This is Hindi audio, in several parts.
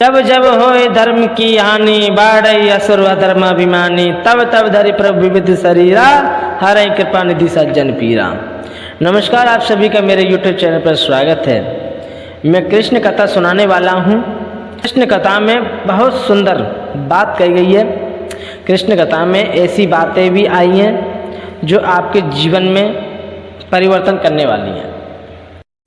जब जब होए धर्म की हानि बाढ़ई असुर अधर्माभिमानी तब तब धरि प्रभु विविध शरीरा हरई कृपा निधि सज्जन पीरा। नमस्कार, आप सभी का मेरे YouTube चैनल पर स्वागत है। मैं कृष्ण कथा सुनाने वाला हूँ। कृष्ण कथा में बहुत सुंदर बात कही गई है। कृष्ण कथा में ऐसी बातें भी आई हैं जो आपके जीवन में परिवर्तन करने वाली हैं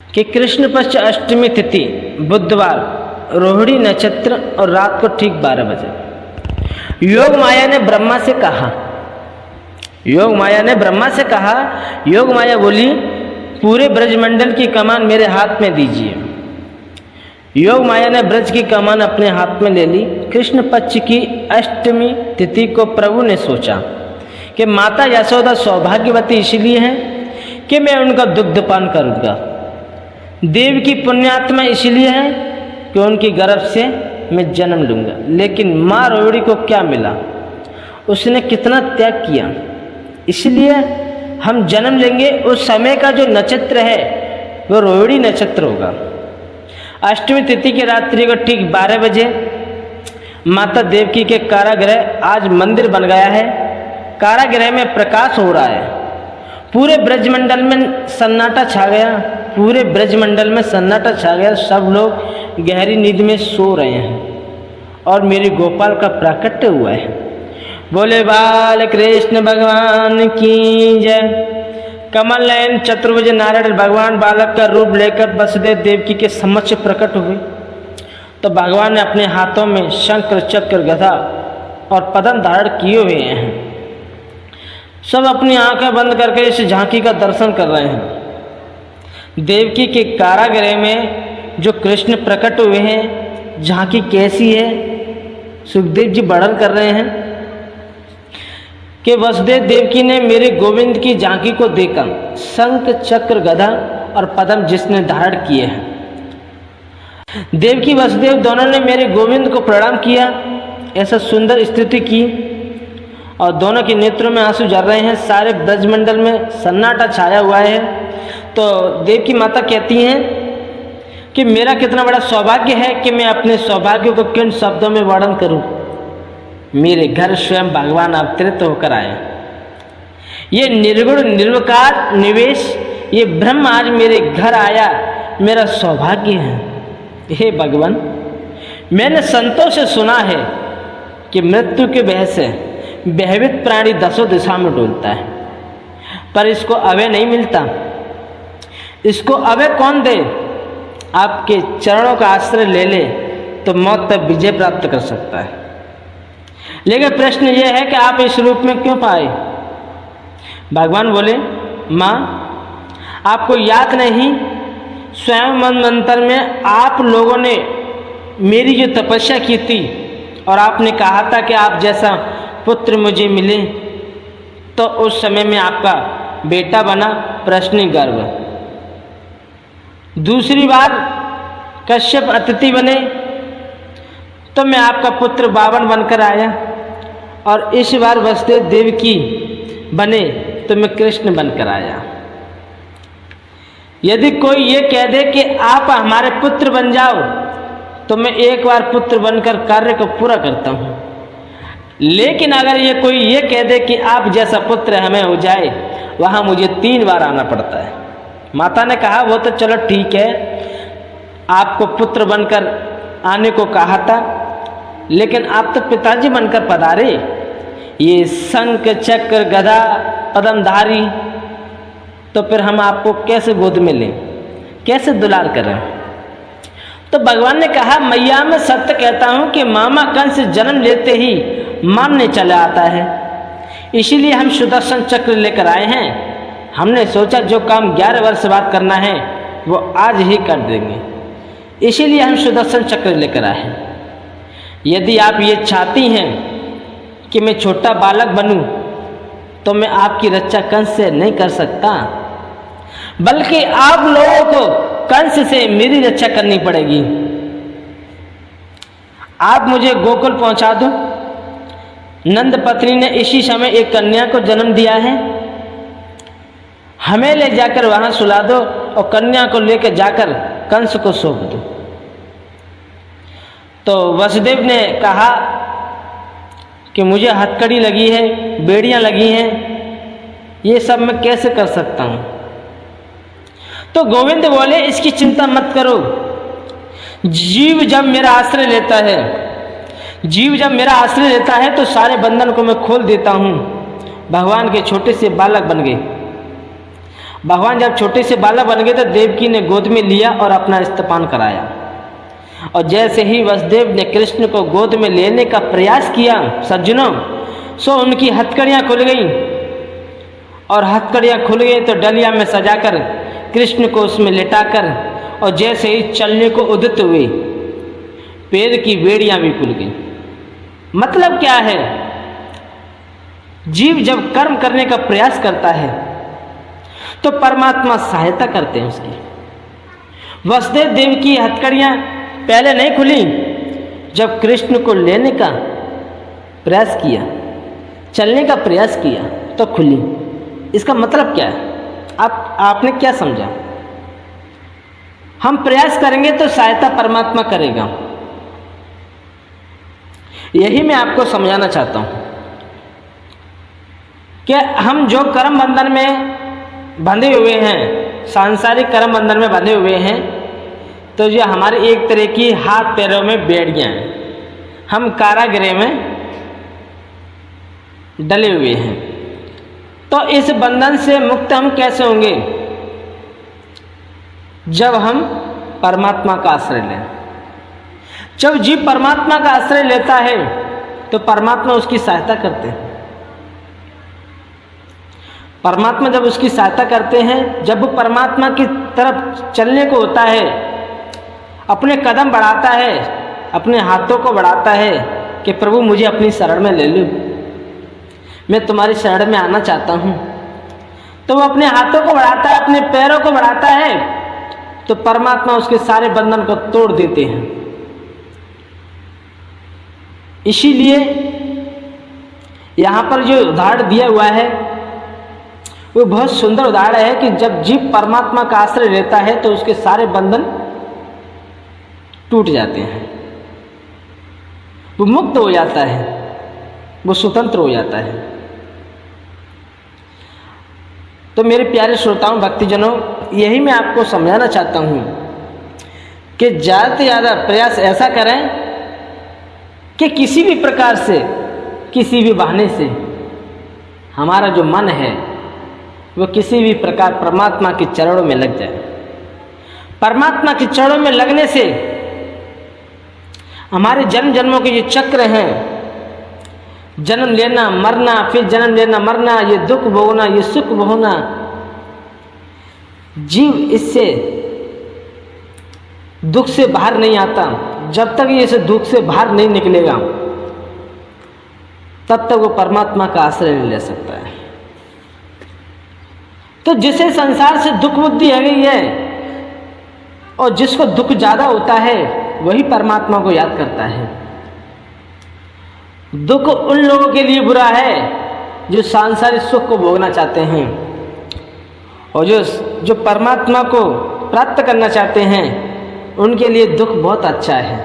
कि कृष्ण पक्ष अष्टमी तिथि बुधवार रोहिणी नक्षत्र और रात को ठीक 12 बजे योग माया ने ब्रह्मा से कहा। योग माया बोली, पूरे ब्रजमंडल की कमान मेरे हाथ में दीजिए। योग माया ने ब्रज की कमान अपने हाथ में ले ली। कृष्ण पक्ष की अष्टमी तिथि को प्रभु ने सोचा कि माता यशोदा सौभाग्यवती इसलिए है कि मैं उनका दुग्धपान करूंगा। देव की पुण्यात्मा इसलिए है कि उनकी गर्भ से मैं जन्म लूंगा। लेकिन माँ रोहिणी को क्या मिला? उसने कितना त्याग किया, इसलिए हम जन्म लेंगे। उस समय का जो नक्षत्र है वो रोहिणी नक्षत्र होगा। अष्टमी तिथि की रात्रि को ठीक 12 बजे माता देवकी के कारागृह, आज मंदिर बन गया है, कारागृह में प्रकाश हो रहा है। पूरे ब्रजमंडल में सन्नाटा छा गया। सब लोग गहरी नींद में सो रहे हैं और मेरे गोपाल का प्राकट्य हुआ है। बोले बाल कृष्ण भगवान की जय। कमल नयन चतुर्भुज नारायण भगवान बालक का रूप लेकर वसुदेव देवकी के समक्ष प्रकट हुए तो भगवान ने अपने हाथों में शंख चक्र गदा और पद्म धारण किए हुए हैं। सब अपनी आंखें बंद करके इस झांकी का दर्शन कर रहे हैं। देवकी के कारागृह में जो कृष्ण प्रकट हुए हैं, झांकी कैसी है? सुखदेव जी वर्णन कर रहे हैं कि वसुदेव देवकी ने मेरे गोविंद की झांकी को देखा। शंख चक्र गदा और पद्म जिसने धारण किए हैं। देवकी वसुदेव दोनों ने मेरे गोविंद को प्रणाम किया। ऐसा सुंदर स्तुति की और दोनों के नेत्रों में आंसू झर रहे हैं। सारे ब्रजमंडल में सन्नाटा छाया हुआ है। तो देवकी माता कहती हैं कि मेरा कितना बड़ा सौभाग्य है कि मैं अपने सौभाग्य को किन शब्दों में वर्णन करूं। मेरे घर स्वयं भगवान अवतरित होकर आए। ये निर्गुण निर्विकार निवेश, ये ब्रह्म आज मेरे घर आया, मेरा सौभाग्य है। हे भगवान, मैंने संतों से सुना है कि मृत्यु के भय से भयभीत प्राणी 10 दिशा में डोलता है, पर इसको अभय नहीं मिलता। इसको अभय कौन दे? आपके चरणों का आश्रय ले ले तो मौत पर विजय प्राप्त कर सकता है। लेकिन प्रश्न यह है कि आप इस रूप में क्यों पाए? भगवान बोले, माँ आपको याद नहीं, स्वयं मनवंतर में आप लोगों ने मेरी जो तपस्या की थी और आपने कहा था कि आप जैसा पुत्र मुझे मिले, तो उस समय में आपका बेटा बना प्रश्न गर्भ। दूसरी बार कश्यप अतिथि बने तो मैं आपका पुत्र बावन बनकर आया, और इस बार वसुदेव देवकी बने तो मैं कृष्ण बनकर आया। यदि कोई ये कह दे कि आप हमारे पुत्र बन जाओ तो मैं एक बार पुत्र बनकर कार्य को पूरा करता हूँ। लेकिन अगर ये कोई ये कह दे कि आप जैसा पुत्र हमें हो जाए, वहाँ मुझे 3 बार आना पड़ता है। माता ने कहा, वो तो चलो ठीक है, आपको पुत्र बनकर आने को कहा था, लेकिन आप तो पिताजी बनकर पधारे। ये शंख चक्र गदा पद्मधारी, तो फिर हम आपको कैसे गोद में लें, कैसे दुलार करें? तो भगवान ने कहा, मैया मैं सत्य कहता हूँ कि मामा कंस जन्म लेते ही मानने चला आता है, इसीलिए हम सुदर्शन चक्र लेकर आए हैं। हमने सोचा जो काम 11 वर्ष बाद करना है वो आज ही कर देंगे, इसीलिए हम सुदर्शन चक्र लेकर आए हैं। यदि आप ये चाहती हैं कि मैं छोटा बालक बनूं, तो मैं आपकी रक्षा कंस से नहीं कर सकता, बल्कि आप लोगों को कंस से मेरी रक्षा करनी पड़ेगी। आप मुझे गोकुल पहुंचा दो। नंद पत्नी ने इसी समय एक कन्या को जन्म दिया है, हमें ले जाकर वहां सुला दो और कन्या को लेकर जाकर कंस को सौंप दो। तो वसुदेव ने कहा कि मुझे हथकड़ी लगी है, बेड़ियां लगी हैं, ये सब मैं कैसे कर सकता हूँ। तो गोविंद बोले इसकी चिंता मत करो, जीव जब मेरा आश्रय लेता है तो सारे बंधन को मैं खोल देता हूँ। भगवान के छोटे से बालक बन गए। भगवान जब छोटे से बालक बन गए तो देवकी ने गोद में लिया और अपना स्तनपान कराया। और जैसे ही वसुदेव ने कृष्ण को गोद में लेने का प्रयास किया सज्जनों, सो उनकी हथकड़ियाँ खुल गईं। और हथकड़ियाँ खुल गई तो डलिया में सजाकर कृष्ण को उसमें लिटाकर और जैसे ही चलने को उदित हुए, पैर की बेड़ियां भी खुल गई। मतलब क्या है, जीव जब कर्म करने का प्रयास करता है तो परमात्मा सहायता करते हैं उसकी। वसुदेव देव की हथकड़ियां पहले नहीं खुली, जब कृष्ण को लेने का प्रयास किया, चलने का प्रयास किया तो खुली। इसका मतलब क्या है, आपने क्या समझा? हम प्रयास करेंगे तो सहायता परमात्मा करेगा। यही मैं आपको समझाना चाहता हूं कि हम जो कर्म बंधन में बंधे हुए हैं, सांसारिक कर्म बंधन में बंधे हुए हैं, तो ये हमारे एक तरह की हाथ पैरों में बेड़ियां हैं। हम कारागृह में डले हुए हैं। तो इस बंधन से मुक्त हम कैसे होंगे? जब हम परमात्मा का आश्रय लें। जब जीव परमात्मा का आश्रय लेता है तो परमात्मा उसकी सहायता करते हैं। परमात्मा जब उसकी सहायता करते हैं, जब वो परमात्मा की तरफ चलने को होता है, अपने कदम बढ़ाता है, अपने हाथों को बढ़ाता है कि प्रभु मुझे अपनी शरण में ले लो, मैं तुम्हारी शरण में आना चाहता हूँ, तो वो अपने हाथों को बढ़ाता है, अपने पैरों को बढ़ाता है, तो परमात्मा उसके सारे बंधन को तोड़ देते हैं। इसीलिए यहाँ पर जो उदाहरण दिया हुआ है वो बहुत सुंदर उदाहरण है कि जब जीव परमात्मा का आश्रय लेता है तो उसके सारे बंधन टूट जाते हैं, वो मुक्त हो जाता है, वो स्वतंत्र हो जाता है। तो मेरे प्यारे श्रोताओं, भक्तिजनों, यही मैं आपको समझाना चाहता हूँ कि ज़्यादा से ज़्यादा प्रयास ऐसा करें कि किसी भी प्रकार से, किसी भी बहाने से हमारा जो मन है वो किसी भी प्रकार परमात्मा के चरणों में लग जाए। परमात्मा के चरणों में लगने से हमारे जन्म जन्मों के ये चक्र हैं, जन्म लेना मरना, फिर जन्म लेना मरना, ये दुख भोगना, ये सुख भोगना, जीव इससे दुख से बाहर नहीं आता। जब तक ये इस दुख से बाहर नहीं निकलेगा तब तक वो परमात्मा का आश्रय नहीं ले सकता है। तो जिसे संसार से दुख बुद्धि है गई है और जिसको दुख ज्यादा होता है वही परमात्मा को याद करता है। दुख उन लोगों के लिए बुरा है जो सांसारिक सुख को भोगना चाहते हैं, और जो परमात्मा को प्राप्त करना चाहते हैं उनके लिए दुख बहुत अच्छा है,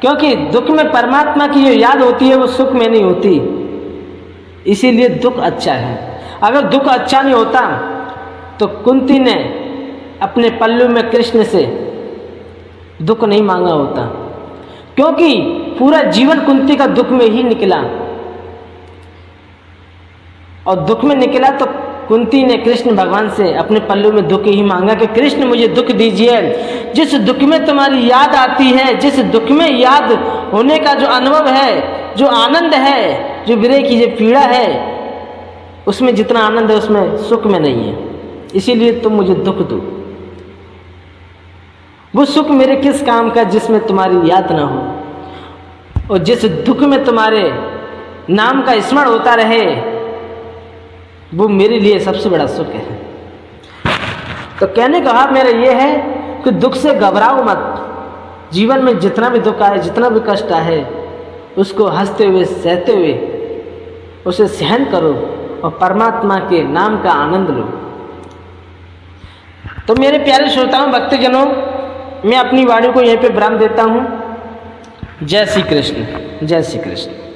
क्योंकि दुख में परमात्मा की जो याद होती है वो सुख में नहीं होती, इसीलिए दुख अच्छा है। अगर दुख अच्छा नहीं होता तो कुंती ने अपने पल्लू में कृष्ण से दुख नहीं मांगा होता, क्योंकि पूरा जीवन कुंती का दुख में ही निकला, और दुख में निकला तो कुंती ने कृष्ण भगवान से अपने पल्लू में दुख ही मांगा कि कृष्ण मुझे दुख दीजिए। जिस दुख में तुम्हारी याद आती है, जिस दुख में याद होने का जो अनुभव है, जो आनंद है, जो विरह की जो पीड़ा है, उसमें जितना आनंद है उसमें सुख में नहीं है, इसीलिए तुम मुझे दुख दो। वो सुख मेरे किस काम का जिसमें तुम्हारी याद ना हो, और जिस दुख में तुम्हारे नाम का स्मरण होता रहे वो मेरे लिए सबसे बड़ा सुख है। तो कहने का भाव मेरा ये है कि दुख से घबराओ मत। जीवन में जितना भी दुख आए, जितना भी कष्ट आए, उसको हंसते हुए सहते हुए उसे सहन करो और परमात्मा के नाम का आनंद लो। तो मेरे प्यारे श्रोताओं, भक्तजनों, मैं अपनी वाणी को यहीं पे विराम देता हूँ। जय श्री कृष्ण, जय श्री कृष्ण।